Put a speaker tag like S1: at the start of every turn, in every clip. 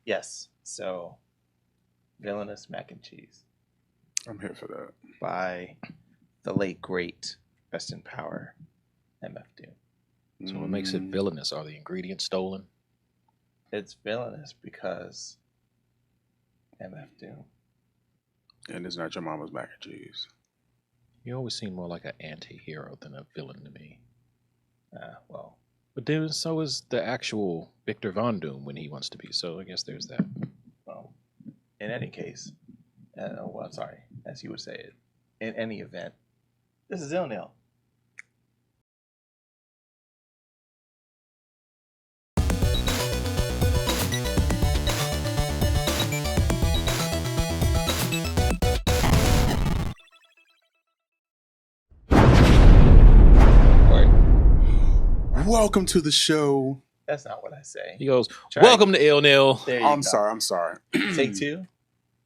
S1: Yes. So, Villainous Mac and Cheese
S2: I'm here for that.
S1: by the late great, rest in power, MF Doom.
S3: So what makes it villainous? Are the ingredients stolen?
S1: It's villainous because MF Doom.
S2: And it's not your mama's mac and cheese.
S3: You always seem more like an anti-hero than a villain to me.
S1: Well,
S3: But then so is the actual Victor Von Doom when he wants to be. So I guess there's that.
S1: well. In any case, sorry, as you would say it. In any event, this is ILNL.
S2: Welcome to the show.
S1: That's not what I say.
S3: He goes,
S1: Try
S3: "Welcome to ILNL."
S1: There you
S2: I'm
S1: go.
S2: sorry.
S1: Take two.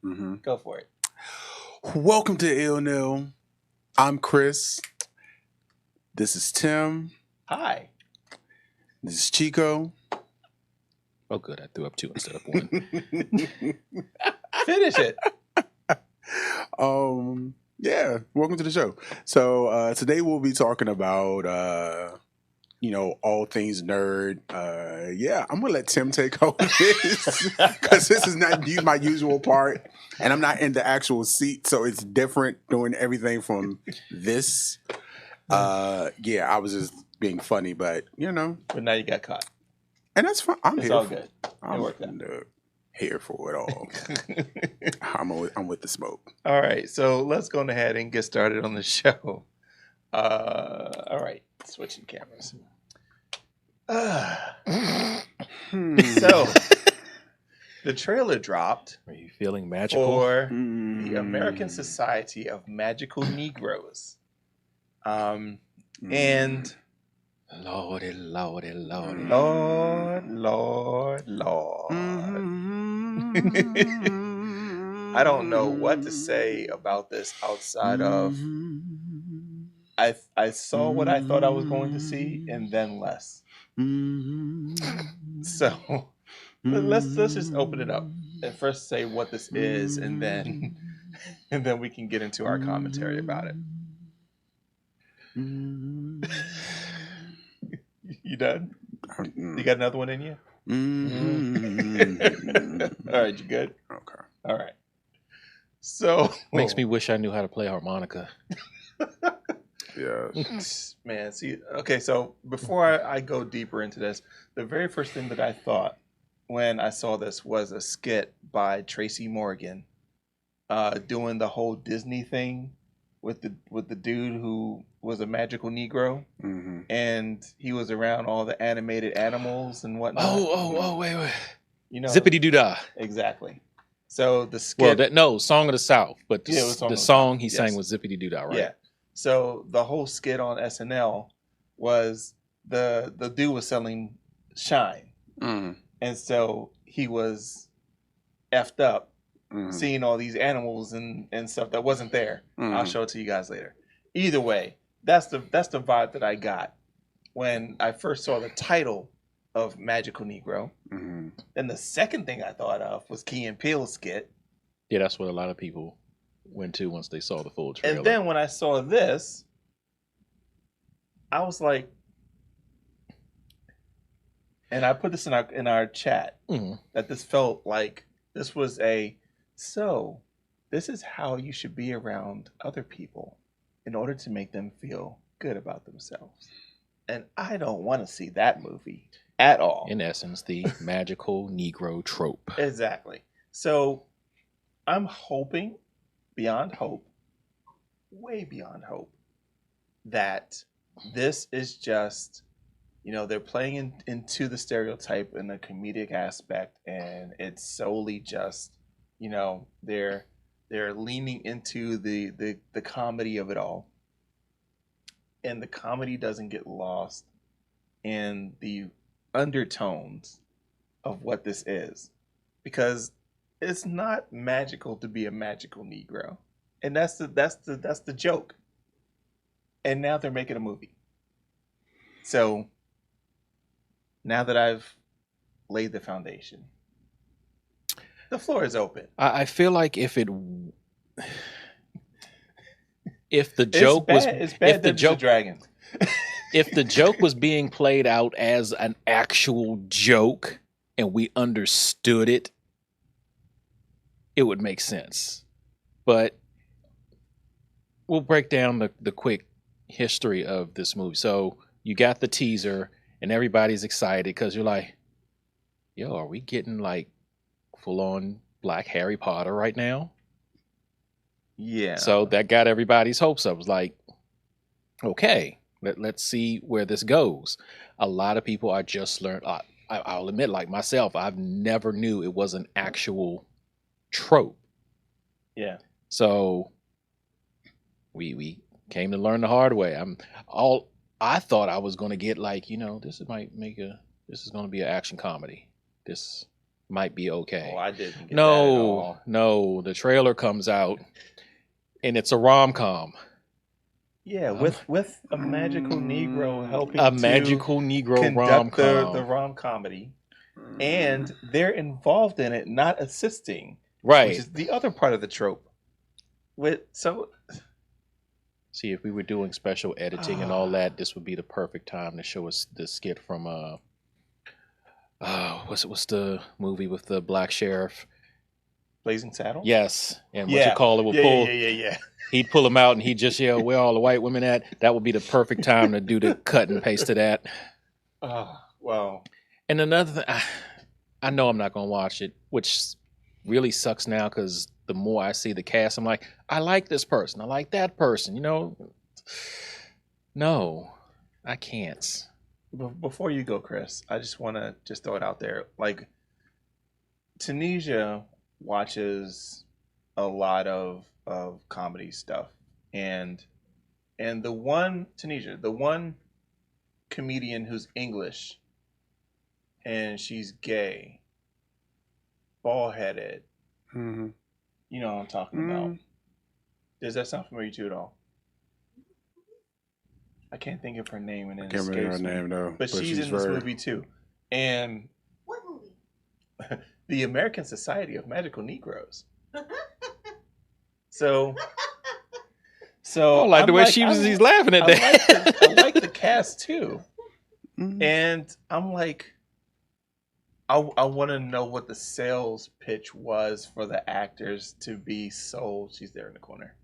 S2: Mm-hmm.
S1: Go for it.
S2: Welcome to ILNL. I'm Chris. This is Tim.
S1: Hi.
S2: This is Chico.
S3: Oh, good. I threw up two instead of one.
S1: Finish it.
S2: Yeah, welcome to the show. So today we'll be talking about all things nerd. I'm gonna let Tim take over this because this is not my usual part, and I'm not in the actual seat, so it's different doing everything from this. I was just being funny, but
S1: But now you got caught.
S2: and that's fine.
S1: It's all good.
S2: I'm
S1: worked out.
S2: here for it all. I'm with the smoke.
S1: All right, so let's go ahead and get started on the show. All right, switching cameras. So, the trailer dropped
S3: Are you feeling magical?
S1: for the American Society of Magical Negroes. And
S3: Lordy.
S1: Lord. I don't know what to say about this outside of I saw what I thought I was going to see and then less. So let's just open it up and first say what this is and then we can get into our commentary about it. You done? You got another one in you? All right, you good?
S2: Okay.
S1: All right. So
S3: Makes me wish I knew how to play harmonica.
S2: Yeah.
S1: Man, see, okay, so before I go deeper into this, the very first thing that I thought when I saw this was a skit by Tracy Morgan doing the whole Disney thing with the dude who was a magical Negro, and he was around all the animated animals and whatnot.
S3: Oh, wait.
S1: You know,
S3: Zippity doo dah.
S1: exactly. So the skit,
S3: Song of the South, but
S1: Yeah, it was Song
S3: the
S1: of the
S3: song
S1: South,
S3: he
S1: yes.
S3: sang was Zippity doo dah, right?
S1: Yeah. So the whole skit on SNL was the dude was selling shine, and so he was effed up seeing all these animals and stuff that wasn't there. I'll show it to you guys later. Either way, that's the vibe that I got when I first saw the title of Magical Negro. Then the second thing I thought of was Key and Peele's skit.
S3: Yeah, that's what a lot of people went to once they saw the full trailer.
S1: And then when I saw this, I was like, and I put this in our chat, that this felt like this was this is how you should be around other people in order to make them feel good about themselves. And I don't want to see that movie at all.
S3: In essence, the magical Negro trope.
S1: Exactly. So I'm hoping, beyond hope, way beyond hope, that this is just, they're playing into the stereotype and the comedic aspect, and it's solely just, they're leaning into the comedy of it all, and the comedy doesn't get lost in the undertones of what this is, because it's not magical to be a magical Negro, and that's the joke. And now they're making a movie. So now that I've laid the foundation, The floor is open.
S3: I feel like if the joke
S1: It's bad Dungeons and Dragons.
S3: if the joke was being played out as an actual joke and we understood it, it would make sense. But we'll break down the quick history of this movie. So you got the teaser and everybody's excited because you're like, yo, are we getting like full on Black Harry Potter right now?
S1: Yeah.
S3: So that got everybody's hopes up. It was like, okay, let's see where this goes. A lot of people I just learned, I'll admit, like myself, I've never knew it was an actual trope.
S1: Yeah.
S3: So we came to learn the hard way. I thought I was going to get like, this is going to be an action comedy. This might be okay.
S1: Oh, I didn't get that at all.
S3: No, the trailer comes out and it's a rom-com.
S1: Yeah, with a magical Negro helping
S3: a magical Negro
S1: conduct
S3: rom-com.
S1: the rom-comedy, and they're involved in it, not assisting.
S3: Right.
S1: Which is the other part of the trope.
S3: See, if we were doing special editing and all that, this would be the perfect time to show us the skit from what's the movie with the black sheriff?
S1: Blazing Saddles?
S3: Yes. And what you call it would pull.
S1: Yeah.
S3: He'd pull them out and he'd just yell, "Where all the white women at?" That would be the perfect time to do the cut and paste of that.
S1: Well.
S3: And another thing, I know I'm not going to watch it, which really sucks now because the more I see the cast, I'm like, I like this person. I like that person. No, I can't.
S1: Before you go, Chris, I just want to just throw it out there. Like, Tunisia watches a lot of comedy stuff, and the one comedian who's English and she's gay, bald-headed.
S2: Mm-hmm.
S1: You know what I'm talking about. Does that sound familiar to you at all? I can't think of her name, and
S2: I can't remember her name though.
S1: But she's in this movie too. And
S4: what movie?
S1: The American Society of Magical Negroes. So
S3: I like the way he's laughing at that.
S1: I like the cast too. Mm-hmm. And I'm like, I want to know what the sales pitch was for the actors to be sold. She's there in the corner.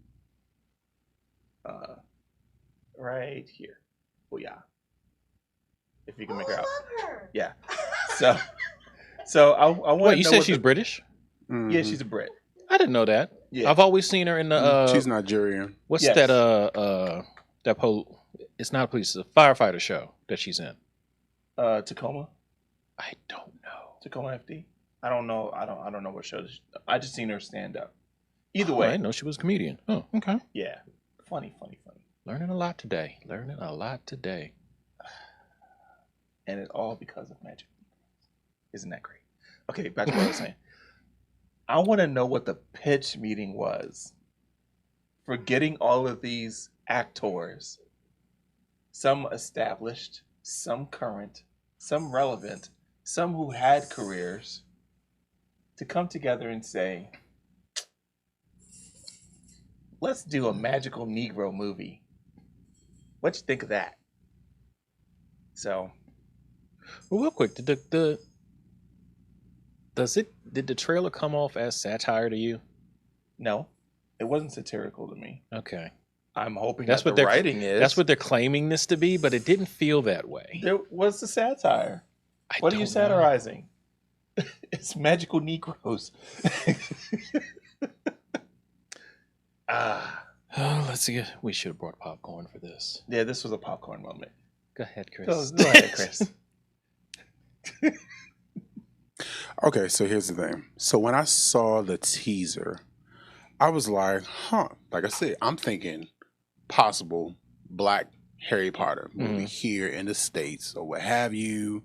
S1: Right here. Oh yeah. If you can make her out.
S4: I love her.
S1: Yeah. So I want to know.
S3: Wait, you said she's British?
S2: Mm-hmm.
S1: Yeah, she's a Brit.
S3: I didn't know that. Yeah. I've always seen her in the
S2: she's Nigerian.
S3: What's that it's not a police, it's a firefighter show that she's in.
S1: Tacoma?
S3: I don't know.
S1: Tacoma FD? I don't know. I don't know what show. I just seen her stand up. Either way.
S3: I didn't know she was a comedian. Oh, okay.
S1: Yeah. Funny.
S3: Learning a lot today.
S1: And it's all because of magic. Isn't that great? Okay, back to what I was saying. I want to know what the pitch meeting was for getting all of these actors, some established, some current, some relevant, some who had careers, to come together and say, let's do a magical Negro movie. What you think of that? So,
S3: well, real quick, did the trailer come off as satire to you?
S1: No, it wasn't satirical to me.
S3: Okay,
S1: I'm hoping that's what the writing is.
S3: That's what they're claiming this to be, but it didn't feel that way.
S1: There was the satire. What are you satirizing? It's magical Negroes.
S3: Let's see. We should have brought popcorn for this.
S1: Yeah, this was a popcorn moment.
S3: Go ahead, Chris.
S1: Go ahead, Chris.
S2: Okay, so here's the thing. So when I saw the teaser, I was like, like I said, I'm thinking possible Black Harry Potter movie here in the States or what have you.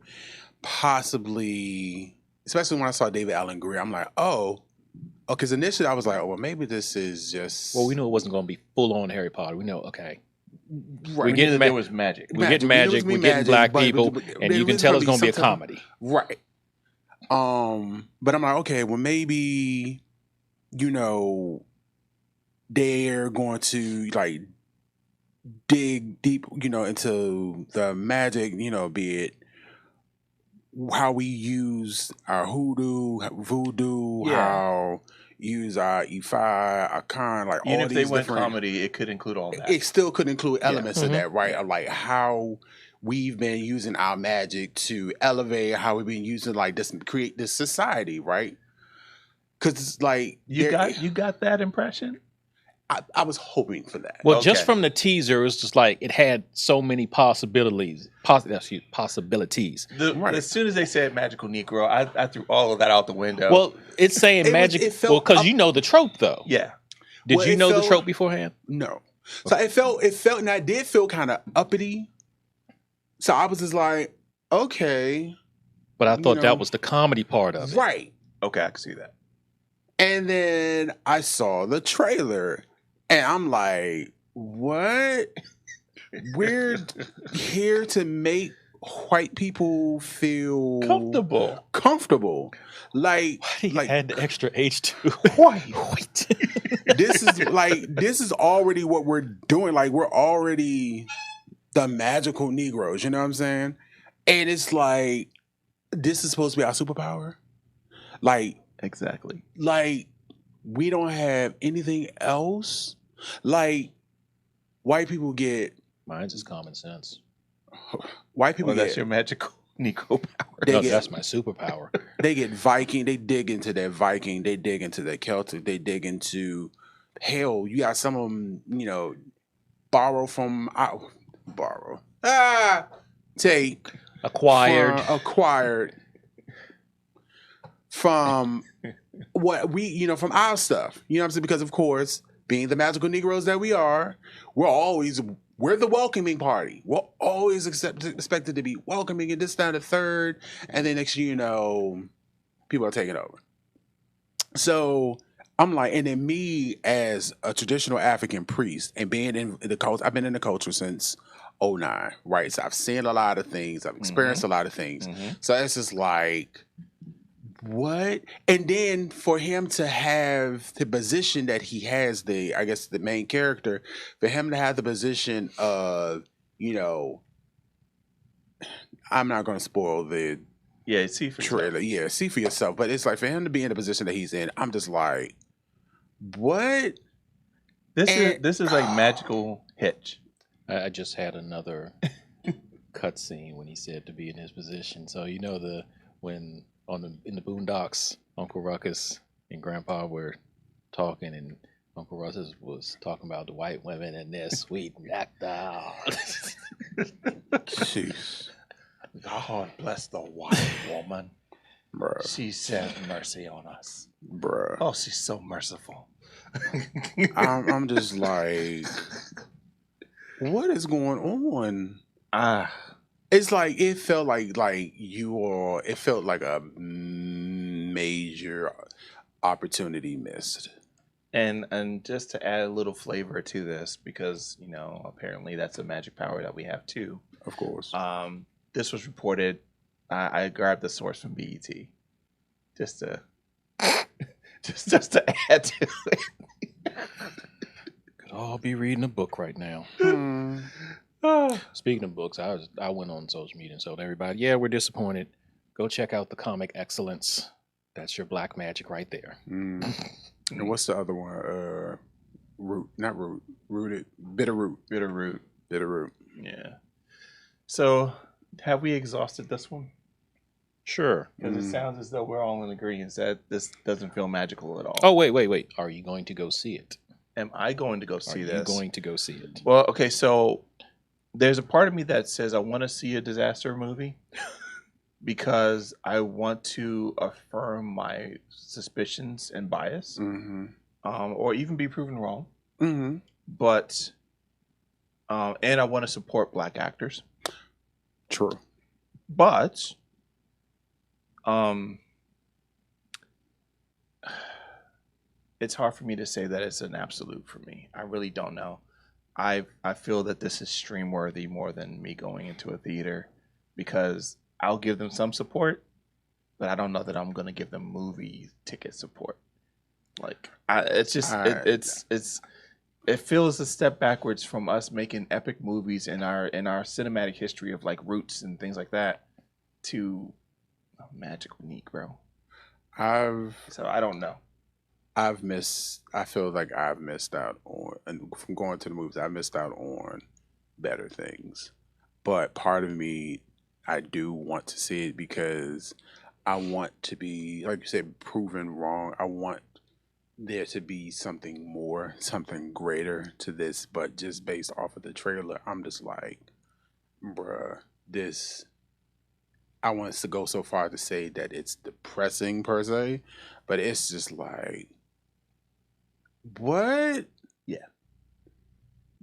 S2: Possibly, especially when I saw David Allen Greer, I'm like, because initially I was like, well, maybe this is just...
S3: Well, we knew it wasn't going to be full-on Harry Potter. We know, okay.
S1: Right. We knew there was magic.
S3: We're getting magic. We're getting black people. And you can tell it's going to be a comedy.
S2: Right. But I'm like, okay, well maybe, you know, they're going to like dig deep, you know, into the magic, you know, be it how we use our hoodoo, voodoo,
S1: Yeah.
S2: how use our Ifa, our Khan, like
S1: Even
S2: all
S1: if they
S2: these
S1: went
S2: different.
S1: comedy, it could include all that.
S2: It still could include
S1: Yeah.
S2: elements of
S3: Mhm.
S2: that, right?
S1: Yeah.
S2: Of like how we've been using our magic to elevate, how we've been using like this, create this society, right? Because it's like
S1: You got that impression?
S2: I was hoping for that.
S3: Well, just
S1: Okay.
S3: from the teaser, it was just like it had so many possibilities. Possibilities.
S2: Right.
S1: As soon as they said magical Negro, I threw all of that out the window.
S3: Well, it's saying
S2: It was-
S3: magic.
S2: it felt
S3: Well, because
S2: up-
S3: you know the trope, though.
S1: yeah.
S3: Did
S2: Well,
S3: you
S2: it
S3: know the
S2: felt-
S3: trope beforehand?
S2: No. So it felt, and I did feel kind of uppity. So I was just like, okay,
S3: But I
S2: You
S3: thought
S2: know,
S3: that was the comedy part of it.
S2: right.
S1: Okay, I can see that.
S2: And then I saw the trailer, and I'm like, what? We're here to make white people feel
S1: Comfortable.
S2: Like,
S3: He
S2: like
S3: had the extra H too.
S1: White.
S2: this is already what we're doing. Like, we're already the magical Negroes. You know what I'm saying? And it's like, this is supposed to be our superpower. Like
S1: Exactly.
S2: we don't have anything else. Like, white people get
S3: Mine's is common sense.
S2: white people
S1: Well, that's
S2: get
S1: your magical Negro power.
S2: They
S3: No,
S2: get-
S3: that's my superpower.
S2: they get Viking. They dig into their Viking. They dig into their Celtic. They dig into hell. You got some of them, you know, take
S3: Acquired.
S2: acquired from what we, you know, from our stuff. You know what I'm saying? Because of course, being the magical Negroes that we are, we're the welcoming party. We're always expected to be welcoming and this, that, and the third. And then next you know, people are taking over. So I'm like, and then me as a traditional African priest and being in the culture, I've been in the culture since 09, right? So I've seen a lot of things. I've experienced a lot of things.
S1: Mhm.
S2: So it's just like, what? And then for him to have the position that he has, I guess the main character, for him to have the position of, you know, I'm not going to spoil the
S1: Yeah, see for yourself.
S2: trailer. Yeah, see for yourself. But it's like for him to be in the position that he's in, I'm just like, what?
S1: This is like magical hitch.
S3: I just had another cutscene when he said to be in his position. So you know when in the Boondocks, Uncle Ruckus and Grandpa were talking, and Uncle Ruckus was talking about the white women and their sweet nectar.
S2: Jeez,
S1: God bless the white woman.
S2: bruh,
S1: She said mercy on us.
S2: bruh.
S1: Oh, she's so merciful.
S2: I'm just like, what is going on? It's like it felt like it felt like a major opportunity missed.
S1: And just to add a little flavor to this, because you know apparently that's a magic power that we have too.
S2: Of course.
S1: This was reported. I grabbed the source from BET, just to just to add to it.
S3: Could all be reading a book right now. Speaking of books, I went on social media and told everybody, yeah, we're disappointed. Go check out the comic Excellence. That's your black magic right there.
S2: And what's the other one? Bitterroot.
S1: Bitterroot. Yeah. So, have we exhausted this one?
S3: Sure.
S1: Because it sounds as though we're all in agreement that this doesn't feel magical at all.
S3: Oh, wait. Are you going to go see it?
S1: Am I going to go see this?
S3: Are you going to go see it?
S1: Well, okay, so there's a part of me that says I want to see a disaster movie because I want to affirm my suspicions and bias, or even be proven wrong. But and I want to support black actors.
S2: True.
S1: But it's hard for me to say that it's an absolute for me. I really don't know. I feel that this is stream worthy more than me going into a theater because I'll give them some support, but I don't know that I'm gonna give them movie ticket support. Like, it's just
S2: I-
S1: it feels a step backwards from us making epic movies in our cinematic history of like Roots and things like that to a magical Negro. So I don't know.
S2: I feel like I've missed out on, and from going to the movies, I missed out on better things. But part of me, I do want to see it because I want to be, like you said, proven wrong. I want there to be something more, something greater to this. But just based off of the trailer, I'm just like, bruh, this. I want us to go so far to say that it's depressing per se, but it's just like, what?
S1: Yeah.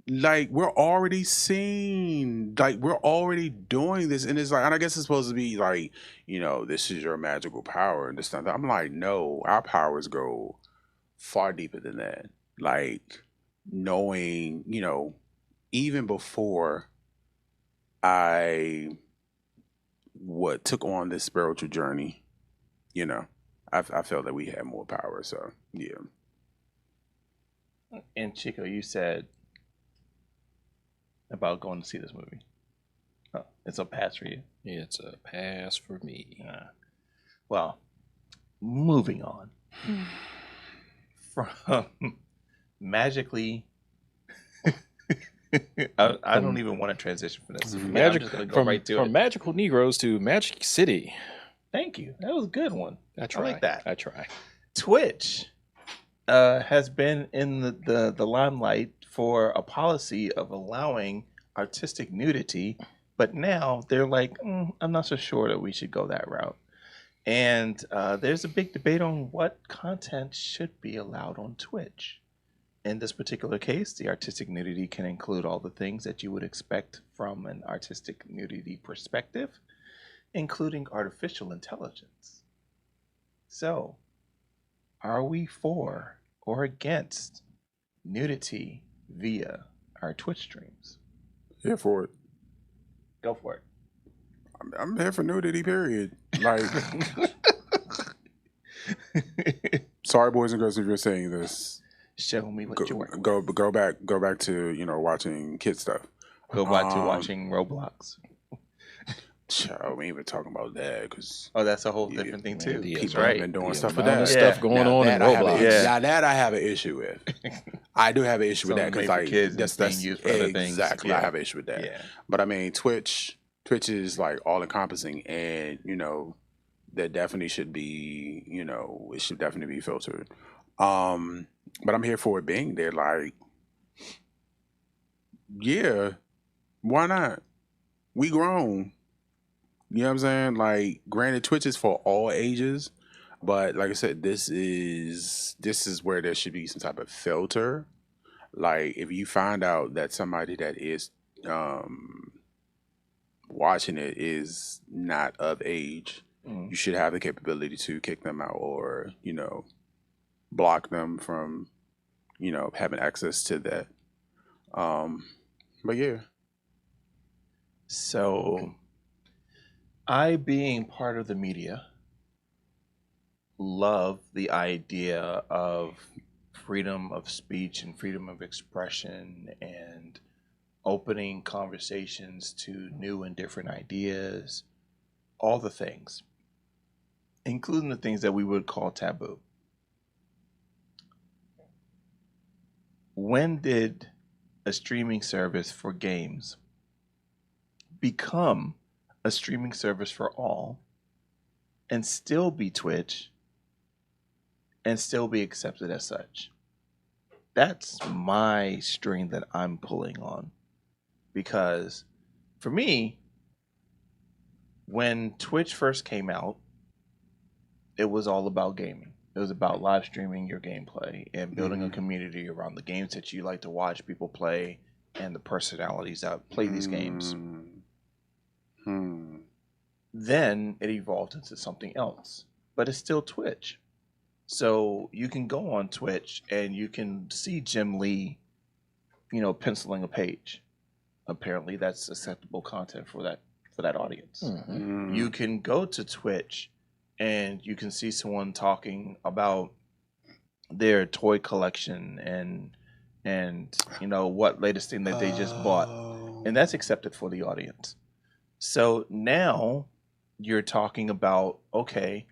S2: Like we're already seeing, like we're already doing this, and it's like, and I guess it's supposed to be like, this is your magical power and this stuff. I'm like, no, our powers go far deeper than that. Like knowing, even before I took on this spiritual journey, I felt that we had more power. So yeah.
S1: And Chico, you said about going to see this movie. Oh, it's a pass for you.
S3: It's a pass for me.
S1: Well, moving on from magically. I don't even want to transition from this. I'm just going to go right to it.
S3: From magical Negroes to Magic City.
S1: Thank you. That was a good one.
S3: I
S1: like that.
S3: I try.
S1: Twitch has been in the limelight for a policy of allowing artistic nudity, but now they're like, I'm not so sure that we should go that route. And there's a big debate on what content should be allowed on Twitch. In this particular case, the artistic nudity can include all the things that you would expect from an artistic nudity perspective, including artificial intelligence. So, are we for or against nudity via our Twitch streams?
S2: Here for it.
S1: Go for it.
S2: I'm here for nudity, period. Like, sorry, boys and girls, if you're saying this.
S1: Show me what you're working
S2: go back to watching kid stuff.
S1: Go back to watching Roblox.
S2: We ain't even talking about that because
S1: that's a whole different thing too.
S2: People have been doing stuff with that.
S3: Stuff going on in Roblox.
S2: That I have an issue with. I do have an issue with that because like
S1: that's being used for other things.
S2: Exactly, I have an issue with that.
S1: Yeah.
S2: But I mean, Twitch is like all encompassing, and there definitely should be it should definitely be filtered. But I'm here for it being there. Like, yeah, why not? We grown. You know what I'm saying? Like, granted, Twitch is for all ages, but like I said, this is where there should be some type of filter. Like, if you find out that somebody that is watching it is not of age, you should have the capability to kick them out or block them from having access to that. But yeah.
S1: So I, being part of the media, love the idea of freedom of speech and freedom of expression and opening conversations to new and different ideas, all the things, including the things that we would call taboo. When did a streaming service for games become a streaming service for all and still be Twitch and still be accepted as such? That's my string that I'm pulling on. Because for me, when Twitch first came out, it was all about gaming. It was about live streaming your gameplay and building a community around the games that you like to watch people play and the personalities that play these games. Then it evolved into something else, but it's still Twitch. So you can go on Twitch and you can see Jim Lee, penciling a page. Apparently that's acceptable content for that audience. You can go to Twitch and you can see someone talking about their toy collection and you know what latest thing that they just bought, and that's accepted for the audience. So now you're talking about, okay,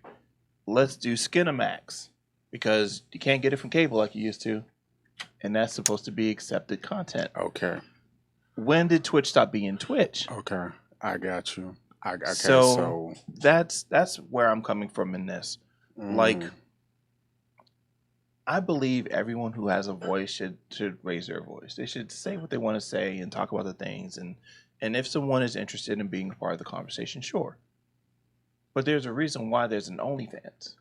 S1: let's do Skinamax because you can't get it from cable like you used to, and that's supposed to be accepted content.
S2: Okay.
S1: When did Twitch stop being Twitch?
S2: Okay. I got you. Okay.
S1: So that's where I'm coming from in this. Like, I believe everyone who has a voice should raise their voice. They should say what they want to say and talk about the things. And if someone is interested in being a part of the conversation, sure. But there's a reason why there's an OnlyFans.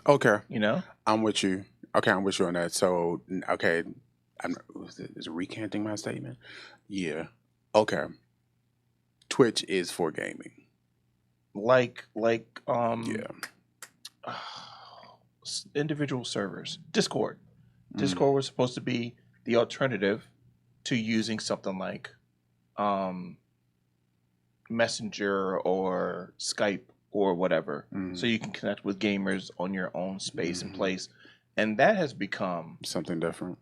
S2: Okay.
S1: You know?
S2: I'm with you. Okay, I'm with you on that. So, okay, is it recanting my statement? Yeah. Okay. Twitch is for gaming.
S1: Like
S2: Yeah.
S1: individual servers. Discord. Discord was supposed to be the alternative to using something like Messenger or Skype or whatever, so you can connect with gamers on your own space and place, and that has become
S2: something different.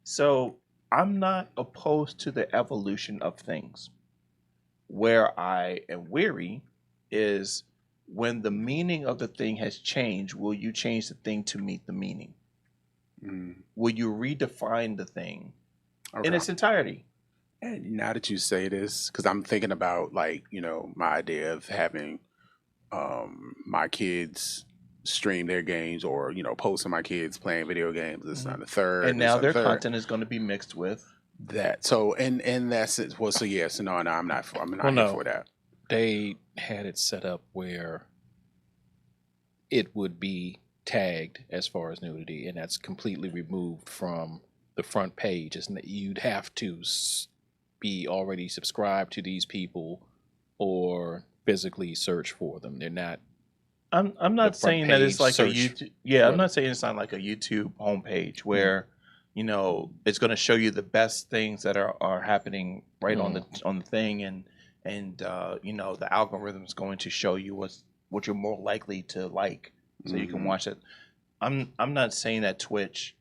S1: So I'm not opposed to the evolution of things. Where I am weary is when the meaning of the thing has changed. Will you change the thing to meet the meaning? Will you redefine the thing in its entirety?
S2: And now that you say this, because I'm thinking about, like, you know, my idea of having my kids stream their games, or, you know, posting my kids playing video games. This is on the third,
S1: and now their content is going to be mixed with
S2: that. So and that's it. Well, so yes, no, I'm not here for that.
S3: They had it set up where it would be tagged as far as nudity, and that's completely removed from the front page. Isn't that you'd have to be already subscribed to these people or physically search for them. They're not.
S1: I'm not saying that it's like a YouTube. Yeah, I'm not saying it's not like a YouTube homepage where you know it's going to show you the best things that are happening right on the thing, and you know the algorithm is going to show you what you're more likely to like, so you can watch it. I'm not saying that Twitch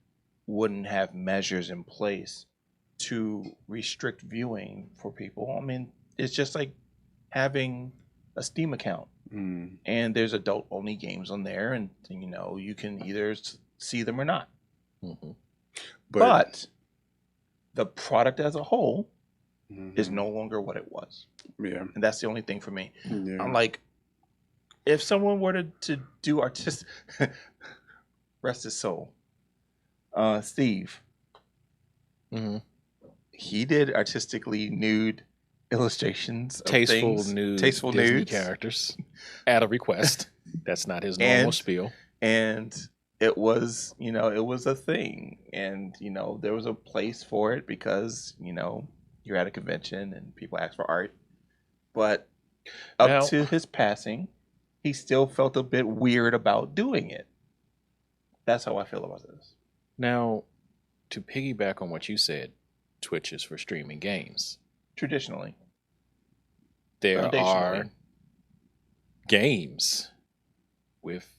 S1: wouldn't have measures in place to restrict viewing for people. I mean, it's just like having a Steam account, and there's adult only games on there, and you know you can either see them or not. But the product as a whole is no longer what it was.
S2: Yeah,
S1: and that's the only thing for me. I'm like, if someone were to do artistic, rest his soul, Steve. He did artistically nude illustrations of
S3: tasteful
S1: things,
S3: nude
S1: tasteful
S3: Disney
S1: nudes
S3: characters at a request. That's not his normal spiel.
S1: And it was, you know, it was a thing, and you know there was a place for it because you know you're at a convention and people ask for art. But up to his passing, he still felt a bit weird about doing it. That's how I feel about this.
S3: Now, to piggyback on what you said, Twitch is for streaming games.
S1: Traditionally.
S3: There are games with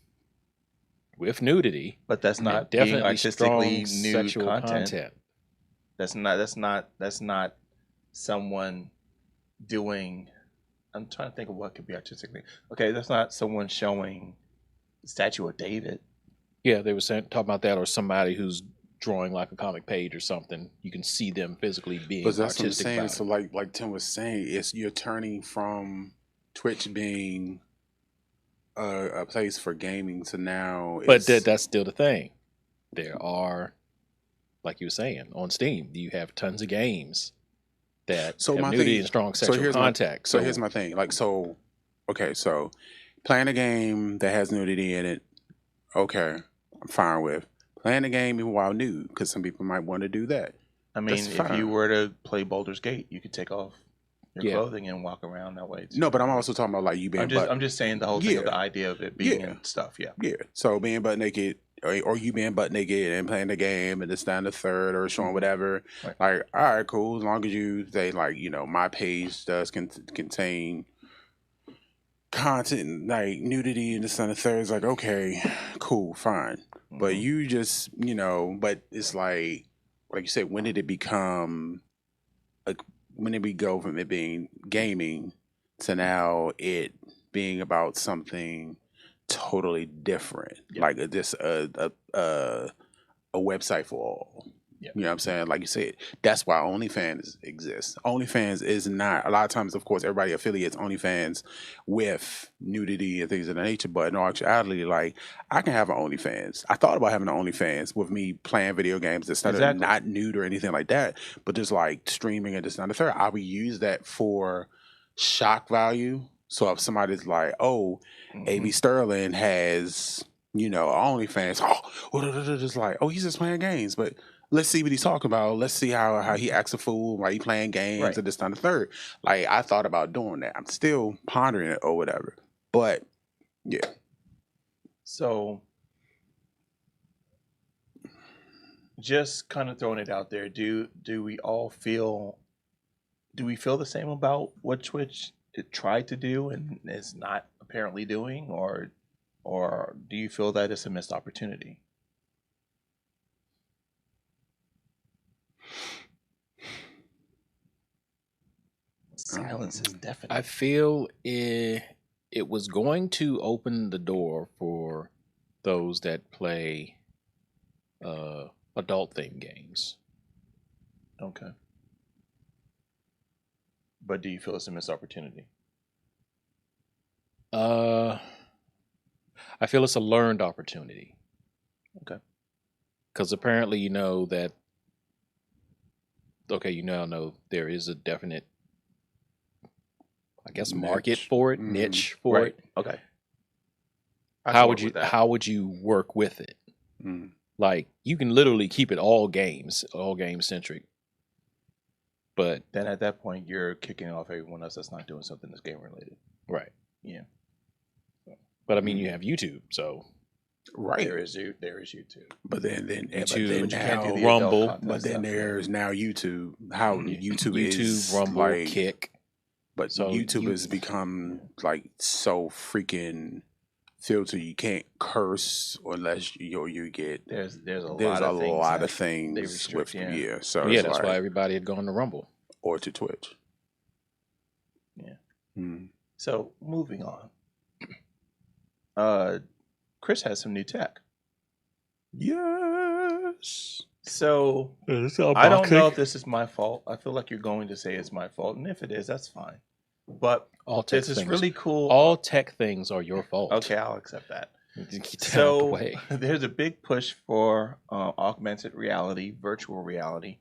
S3: nudity,
S1: but that's not
S3: definitely
S1: being artistically
S3: strong
S1: nude
S3: sexual
S1: content. That's not someone doing. I'm trying to think of what could be artistically. Okay, that's not someone showing the statue of David.
S3: Yeah, they were talking about that, or somebody who's drawing like a comic page or something. You can see them physically being
S2: but that's
S3: artistic.
S2: What I'm saying. So like Tim was saying, you're turning from Twitch being a place for gaming to now.
S3: But that's still the thing. There are, like you were saying, on Steam, you have tons of games that have nudity and strong sexual contact.
S2: So here's my thing. Like, so, okay, so playing a game that has nudity in it, okay, I'm fine with. Playing a game while nude, because some people might want to do that.
S1: I mean, if you were to play Baldur's Gate, you could take off your clothing and walk around that way.
S2: No, but I'm also talking about like you being.
S1: I'm just saying the whole thing of the idea of it being and stuff. Yeah.
S2: Yeah. So being butt naked, or you being butt naked and playing the game and it's down the third or showing whatever.
S1: Right.
S2: Like, all right, cool. As long as you say, like, you know, my page does contain content like nudity and this and the third. It's like, okay, cool, fine. But
S1: Mhm.
S2: you just, but it's like you said, when did it become like, when did we go from it being gaming to now it being about something totally different,
S1: Yeah.
S2: like just a website for all.
S1: Yeah.
S2: You know what I'm saying? Like you said, that's why OnlyFans exists. OnlyFans is not, a lot of times, of course, everybody affiliates OnlyFans with nudity and things of that nature, but in all actuality, like, I can have an OnlyFans. I thought about having an OnlyFans with me playing video games that's
S1: Exactly.
S2: not nude or anything like that, but just like streaming and this and the third. I would use that for shock value. So if somebody's like, oh, A.B.
S1: Mhm.
S2: Sterling has, OnlyFans, just like, oh, he's just playing games, but let's see what he's talking about. Let's see how he acts a fool while he playing games
S1: Right.
S2: and this and the third. Like, I thought about doing that. I'm still pondering it or whatever. But yeah.
S1: So just kind of throwing it out there, do we all feel the same about what Twitch it tried to do and is not apparently doing, or do you feel that it's a missed opportunity? Silence is
S3: I
S1: deafening.
S3: feel it was going to open the door for those that play adult theme games.
S1: Okay. But do you feel it's a missed opportunity?
S3: I feel it's a learned opportunity.
S1: Okay.
S3: Because apparently you know that, okay, you now know there is a definite, I guess, market
S2: Niche.
S3: for it,
S2: Mhm.
S3: niche for
S1: Right.
S3: it.
S1: Okay.
S3: How would you work with it?
S2: Mm.
S3: Like, you can literally keep it all game centric. But
S1: Then at that point you're kicking off everyone else that's not doing something that's game related.
S3: right.
S1: Yeah.
S3: But I mean, you have YouTube, so
S2: Right.
S1: There is YouTube.
S2: But then
S3: YouTube,
S1: But you can't do
S2: now,
S1: the
S3: Rumble,
S1: adult content
S2: but then
S1: stuff.
S2: there's now YouTube. How
S1: Mhm.
S2: YouTube is
S3: Rumble,
S2: like,
S3: Kick.
S2: but
S3: So
S2: YouTube has become like so freaking filter. You can't curse unless you get.
S1: There's a
S2: There's
S1: lot
S2: a
S1: of things
S2: lot
S1: that
S2: of things
S1: restrict,
S2: with
S1: yeah.
S2: So
S3: yeah,
S2: it's
S3: that's why
S2: like,
S3: everybody had gone to Rumble.
S2: or to Twitch.
S1: Yeah.
S2: Mm.
S1: So moving on. Chris has some new tech.
S2: Yes.
S1: So I don't know if this is my fault. I feel like you're going to say it's my fault, and if it is, that's fine. But
S3: All tech
S1: this is
S3: things.
S1: really cool.
S3: All tech things are your fault.
S1: Okay, I'll accept that.
S3: Get out the
S1: So
S3: way.
S1: there's a big push for augmented reality, virtual reality,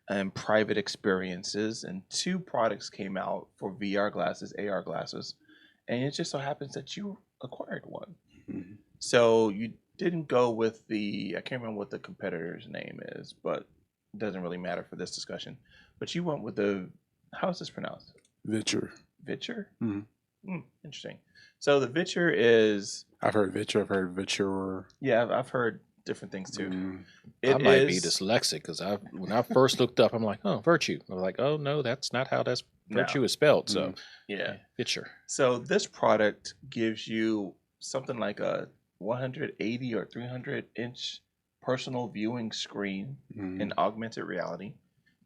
S1: and private experiences. And 2 products came out for VR glasses, AR glasses, and it just so happens that you acquired one.
S2: Mhm.
S1: So you didn't go with I can't remember what the competitor's name is, but it doesn't really matter for this discussion. But you went with how is this pronounced?
S2: Vitcher.
S1: Vitcher?
S2: Mhm.
S1: Interesting. So the Vitcher is,
S2: I've heard Vitcher. I've heard Vitcher.
S1: yeah, I've heard different things too.
S2: Mm.
S1: It
S3: I might be
S1: is-
S3: dyslexic because when I first looked up, I'm like, oh, virtue. I was like, oh no, that's not how that's virtue
S1: No.
S3: is spelled. So
S1: Yeah.
S3: Fisher.
S1: So this product gives you something like a 180 or 300-inch personal viewing screen in augmented reality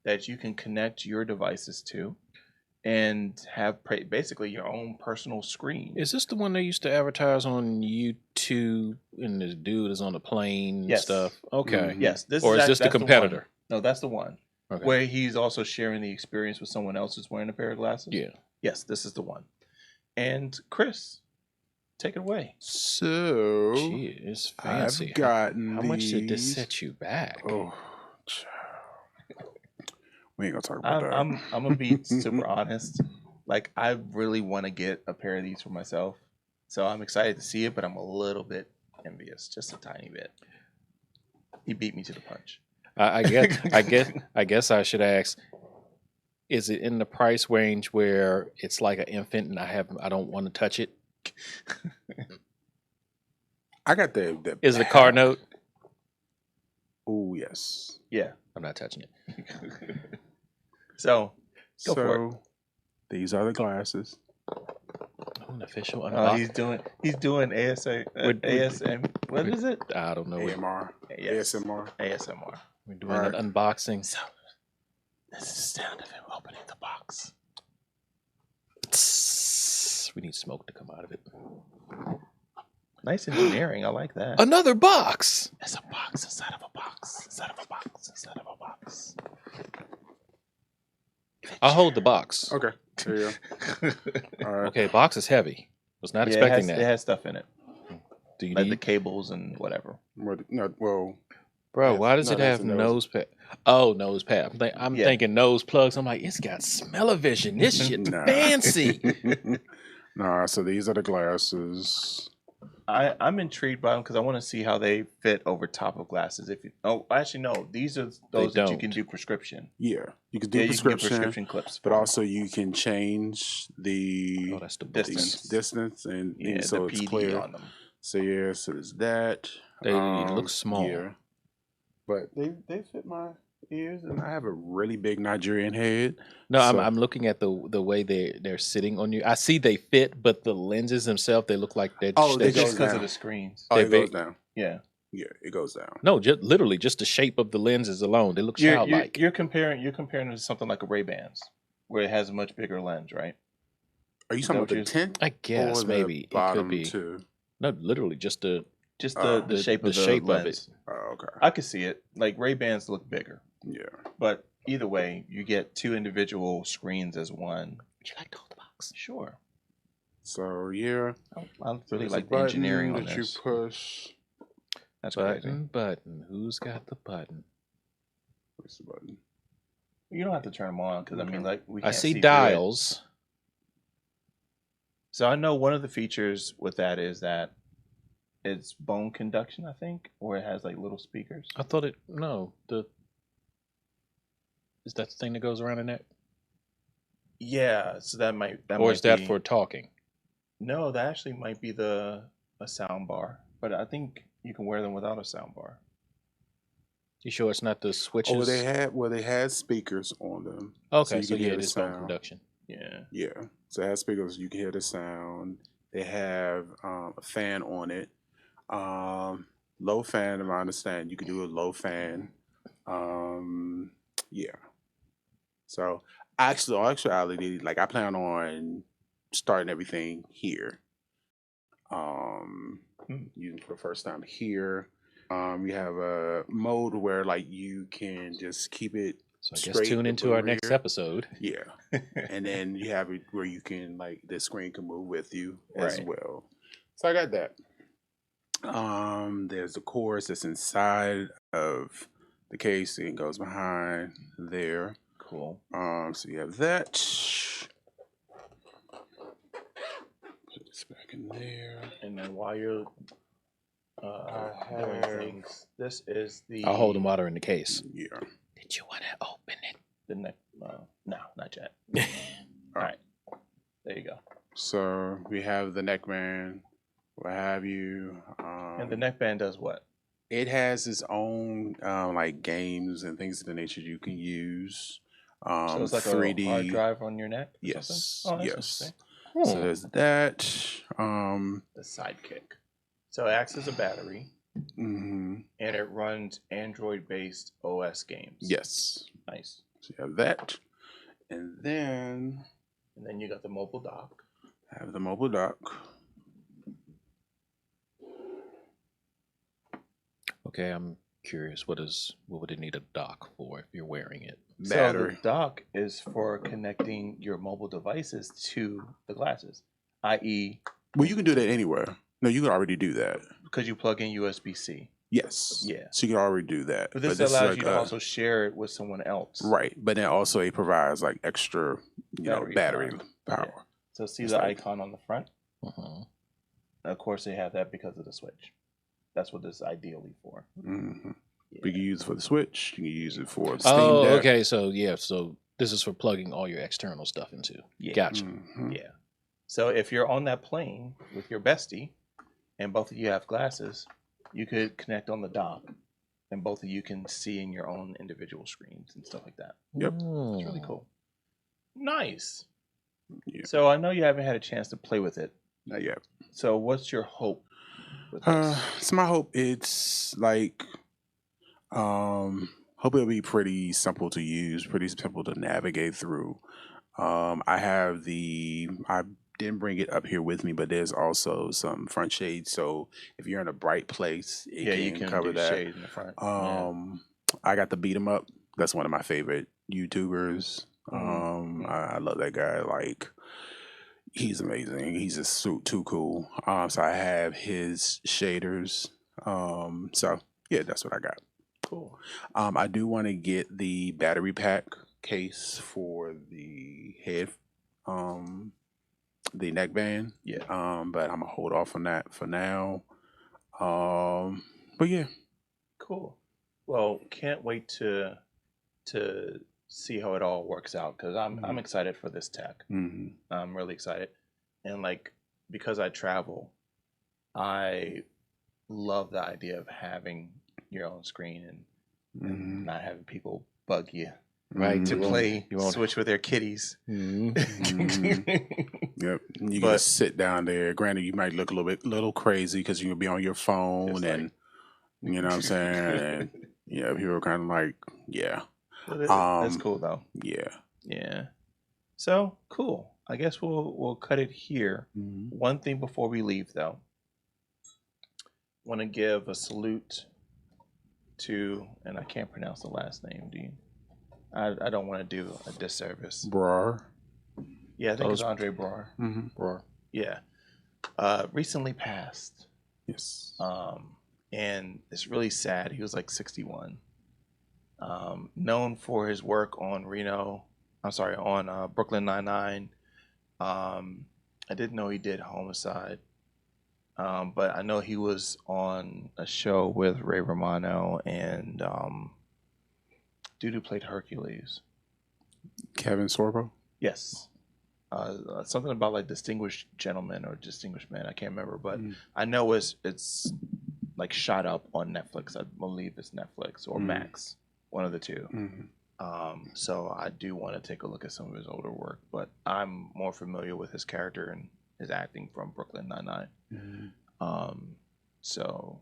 S1: that you can connect your devices to and have basically your own personal screen.
S3: Is this the one they used to advertise on YouTube and the dude is on the plane and
S1: Yes.
S3: stuff? Okay.
S2: Mhm.
S1: Yes, this
S3: Or is
S1: is
S3: this the
S1: that's one.
S3: competitor?
S1: No, that's the one.
S3: Okay.
S1: Where he's also sharing the experience with someone else who's wearing a pair of glasses.
S3: Yeah.
S1: Yes, this is the one. And Chris, take it away.
S2: So
S3: Gee, it's fancy.
S2: I've gotten
S3: How much did this
S2: these-
S3: set you back?
S2: Oh, child. We ain't gonna talk about that.
S1: I'm gonna be super honest. Like, I really want to get a pair of these for myself, so I'm excited to see it, but I'm a little bit envious, just a tiny bit. He beat me to the punch.
S3: I guess I should ask: is it in the price range where it's like an infant and I don't want to touch it?
S2: I got the.
S3: Is it a car note?
S2: Oh yes.
S1: Yeah.
S3: I'm not touching it.
S1: So, Go
S2: so
S1: for
S2: these are the glasses.
S3: An official
S1: Oh,
S3: unboxing.
S1: he's doing ASM. What is it?
S3: I don't know.
S2: AMR.
S1: Yes.
S2: ASMR.
S1: ASMR.
S3: We're doing an unboxing.
S1: So this is the sound of him opening the box.
S3: We need smoke to come out of it.
S1: Nice engineering. I like that.
S3: Another box.
S1: It's a box inside of a box inside of a box inside of a box.
S3: I'll hold the box.
S2: Okay. There you go. All right.
S3: Okay, box is heavy. Was not
S1: Yeah,
S3: expecting
S1: it
S3: that.
S1: has stuff in it,
S3: Do you
S1: like
S3: need?
S1: the cables and whatever.
S2: Well,
S3: Bro,
S2: Yes.
S3: why does
S2: No,
S3: it
S2: that's
S3: have
S2: a nose.
S3: nose pad? Oh, nose pad. I'm
S1: Yeah.
S3: thinking nose plugs. I'm like, it's got smell-o-vision. This shit's
S2: Nah.
S3: fancy.
S2: Nah, so these are the glasses.
S1: I'm intrigued by them because I want to see how they fit over top of glasses. Actually no, these are those that you can
S3: don't.
S1: do prescription.
S2: Yeah, you can do
S1: Yeah, you can get
S2: prescription,
S1: prescription clips,
S2: but
S1: for 'em.
S2: also you can change the
S3: Oh, that's the
S1: Distance.
S2: distance and
S1: Yeah,
S2: so
S1: the
S2: it's
S1: PD
S2: clear.
S1: on them.
S2: So yeah, so there's that.
S3: They look small.
S2: Yeah, but they fit my ears, and I have a really big Nigerian head.
S3: No,
S2: So-
S3: I'm looking at the way they're sitting on you. I see they fit, but the lenses themselves, they look like they're.
S2: Oh,
S3: they're
S2: they
S1: Just
S2: goes
S1: because
S2: down.
S1: of the screens.
S2: Oh,
S3: They're
S2: it goes
S3: big.
S2: down.
S1: Yeah.
S2: Yeah, it goes down.
S3: No, just literally just the shape of the lenses alone. They look childlike.
S1: You're comparing it to something like a Ray-Bans, where it has a much bigger lens, right?
S2: Are you
S1: Is
S2: talking
S1: that
S2: about the
S1: what
S2: tint?
S3: I guess
S2: or the
S3: maybe it
S2: bottom
S3: could be.
S2: too?
S3: No, literally just the.
S1: Just
S2: Oh.
S1: the shape
S3: The
S1: of the
S3: shape of
S1: lens.
S3: it.
S2: Oh, okay.
S1: I could see it. Like Ray-Bans look bigger,
S2: Yeah.
S1: but either way, you get two individual screens as one.
S3: Would you like to hold the box?
S1: Sure.
S2: So yeah,
S1: I really
S2: there's a
S1: like the engineering
S2: button
S1: on
S2: that
S1: this.
S2: you push.
S1: That's crazy.
S3: Button. Who's got the button?
S2: Where's the button?
S1: You don't have to turn them on because I mean,
S2: Okay.
S1: like we.
S3: I
S1: Can't
S3: see
S1: through it.
S3: dials.
S1: So I know one of the features with that is that it's bone conduction, I think, or it has like little speakers.
S3: I thought it. No, is that the thing that goes around the neck,
S1: Yeah, so that might
S3: or is that
S1: be,
S3: for talking?
S1: No, that actually might be a sound bar, but I think you can wear them without a sound bar.
S3: You sure it's not the switches?
S2: They had speakers on them.
S3: Okay,
S2: you
S3: so
S2: can
S3: yeah,
S2: hear
S3: it
S2: the
S3: is bone
S2: sound.
S3: conduction.
S1: Yeah.
S2: Yeah, so it has speakers. You can hear the sound. They have a fan on it. Low fan, if I understand, you can do a low fan. Yeah. So actually, like I plan on starting everything here. Using for the first time here. You have a mode where like you can just keep it.
S3: So I guess
S2: straight
S3: tune
S2: with
S3: into
S2: the
S3: our next
S2: rear.
S3: episode.
S2: Yeah. And then you have it where you can like the screen can move with you as
S1: Right.
S2: well. So I got that. There's the course that's inside of the case and goes behind there.
S1: Cool.
S2: So you have that. Put this back in there.
S1: And then while you're doing
S2: have-
S1: things, this is the.
S3: I'll hold the water in the case.
S2: Yeah.
S3: Did you want to open it?
S1: The neck. No, not yet. All right. There you go.
S2: So we have the neckband, what have you.
S1: And the neckband does what?
S2: It has its own like games and things of the nature you can use.
S1: So it's like
S2: 3D.
S1: a hard drive on your neck? Or
S2: Yes.
S1: something? Oh, that's
S2: Yes.
S1: interesting.
S2: So there's that.
S1: The Sidekick. So it acts as a battery,
S2: Mhm.
S1: and it runs Android-based OS games.
S2: Yes.
S1: Nice.
S2: So you have that. And then
S1: And then you got the mobile dock.
S2: I have the mobile dock.
S3: Okay, I'm curious. What would it need a dock for if you're wearing it?
S1: So
S2: Battery.
S1: the dock is for connecting your mobile devices to the glasses, i.e.,
S2: Well, you can do that anywhere. No, you can already do that.
S1: because you plug in USB-C.
S2: Yes.
S1: Yeah.
S2: So you can already do that.
S1: But this
S2: is
S1: allows
S2: like
S1: you to
S2: a-
S1: also share it with someone else.
S2: Right. But then also it provides like extra, battery
S1: power.
S2: power.
S1: So see
S2: It's
S1: the
S2: like-
S1: icon on the front?
S3: Uh-huh.
S1: Of course, they have that because of the switch. That's what this is ideally for.
S2: Mm-hmm.
S1: Yeah.
S2: You can use it for the Switch. You can use it for the Steam
S3: Oh,
S2: Deck.
S3: okay. So yeah, so this is for plugging all your external stuff into.
S1: Yeah.
S3: Gotcha.
S2: Mhm.
S1: Yeah. So if you're on that plane with your bestie and both of you have glasses, you could connect on the dock and both of you can see in your own individual screens and stuff like that.
S2: Yep.
S1: It's really cool. Nice.
S2: Yeah.
S1: So I know you haven't had a chance to play with it,
S2: Not yet.
S1: So, what's your hope with this?
S2: So my hope it's like hope it'll be pretty simple to use, pretty simple to navigate through. I didn't bring it up here with me, but there's also some front shades. So if you're in a bright place, it
S1: Yeah, you
S2: can
S1: can
S2: cover
S1: do
S2: that.
S1: shade in the front. Yeah.
S2: I got the beat 'em up. That's one of my favorite YouTubers. I love that guy. Like he's amazing. He's just too cool. So I have his shaders. So yeah, that's what I got.
S1: Cool.
S2: I do want to get the battery pack case for um, the neckband.
S1: Yeah.
S2: But I'm gonna hold off on that for now. But yeah,
S1: Cool. Well, can't wait to see how it all works out because I'm excited for this tech.
S2: hmm
S1: I'm really excited, and like because I travel, I love the idea of having your own screen and not having people bug you
S3: Right.
S1: to
S3: You won't-
S1: play
S3: you won't-
S1: Switch with their kitties.
S2: Yep, you
S1: But-
S2: just sit down there. Granted, you might look a little crazy because you'll be on your phone,
S1: Just
S2: and you know what I'm saying. And yeah, people are kind of like, yeah,
S1: That's cool though.
S2: yeah.
S1: Yeah. So cool. I guess we'll cut it here. One thing before we leave though, want to give a salute to, and I can't pronounce the last name. Do you? I don't want to do a disservice.
S2: Brar.
S1: Yeah, I think it's Andre Brar.
S3: Bro.
S1: Yeah. Recently passed.
S2: Yes.
S1: And it's really sad. He was like 61. Known for his work on Brooklyn Nine-Nine. I didn't know he did Homicide. But I know he was on a show with Ray Romano and dude who played Hercules.
S2: Kevin Sorbo.
S1: Yes. Something about like distinguished gentleman or distinguished man. I can't remember, but I know it's like shot up on Netflix. I believe it's Netflix or Max, one of the two. So I do want to take a look at some of his older work, but I'm more familiar with his character and his acting from Brooklyn Nine-Nine. So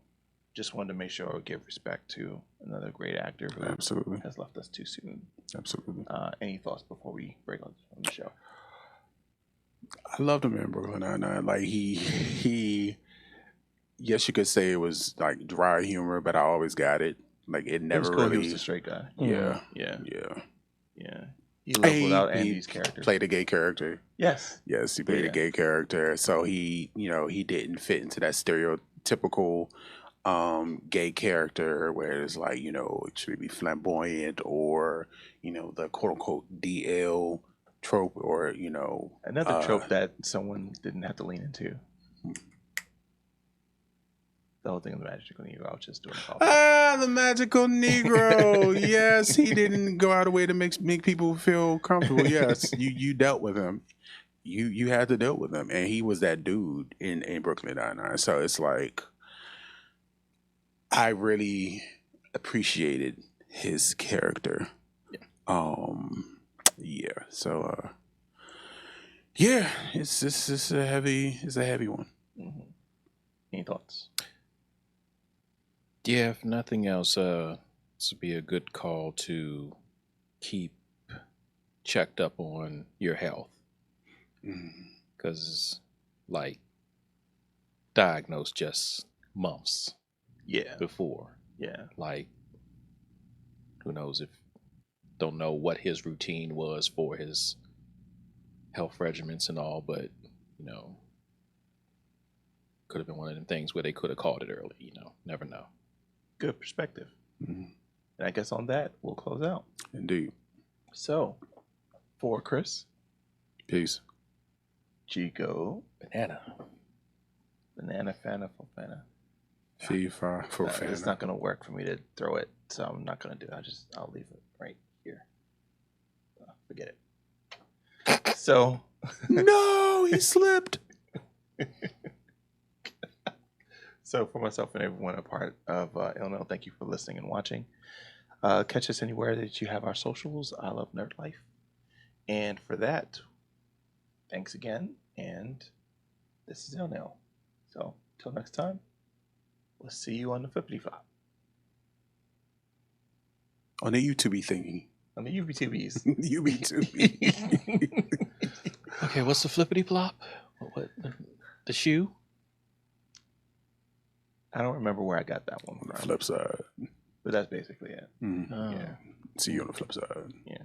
S1: just wanted to make sure I would give respect to another great actor who
S2: Absolutely.
S1: has left us too soon.
S2: Absolutely.
S1: Any thoughts before we break on the show?
S2: I loved him in Brooklyn Nine-Nine. Like he, yes, you could say it was like dry humor, but I always got it. Like it
S1: It was
S2: never
S1: cool.
S2: really.
S1: He was a straight guy.
S2: Yeah.
S1: Yeah.
S2: Yeah.
S1: Yeah. He loved without
S2: He
S1: Andy's character.
S2: played a gay character.
S1: Yes.
S2: Yes, he played a gay character. So he didn't fit into that stereotypical gay character where it's like, it should be flamboyant or, the quote unquote DL trope or,
S1: Another trope that someone didn't have to lean into. The whole thing of the magical Negro. I was just doing it.
S2: the magical Negro. Yes, he didn't go out of way to make people feel comfortable. Yes, you dealt with him. You had to deal with him, and he was that dude in Brooklyn Nine-Nine. So it's like I really appreciated his character. Yeah. So yeah, it's a heavy one.
S1: Any thoughts?
S3: Yeah, if nothing else, this would be a good call to keep checked up on your health. Because, like, diagnosed just months before.
S1: Yeah.
S3: Like, who knows don't know what his routine was for his health regimens and all, but, could have been one of them things where they could have called it early, never know.
S1: Good perspective. And I guess on that, we'll close out.
S2: Indeed.
S1: So, for Chris.
S2: Peace.
S1: Chico.
S3: Banana.
S1: Fana, Fofana.
S2: FIFA, Fofana.
S1: It's not going to work for me to throw it, so I'm not going to do it. I'll leave it right here. Forget it. So.
S2: No, he slipped.
S1: So for myself and everyone a part of ILNL, thank you for listening and watching. Catch us anywhere that you have our socials. I love Nerd Life. And for that, thanks again, and This is ILNL. So, till next time, we'll see you on the flippity flop.
S2: On the YouTube thingy.
S1: On the UBTVs.
S2: UB2B.
S3: Okay, what's the flippity flop? What the shoe?
S1: I don't remember where I got that one
S2: On the
S1: from,
S2: flip side.
S1: but that's basically it.
S2: Mhm.
S3: Oh.
S1: Yeah.
S2: See you on the flip side.
S1: Yeah.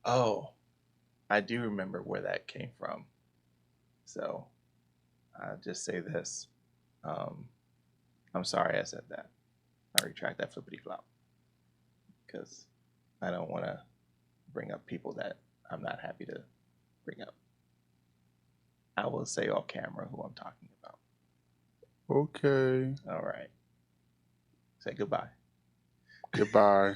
S1: Oh, I do remember where that came from. So I'll just say this. I'm sorry I said that. I retract that flippity flop because I don't want to bring up people that I'm not happy to bring up. I will say off camera who I'm talking about.
S2: Okay.
S1: All right. Say goodbye.
S2: Goodbye.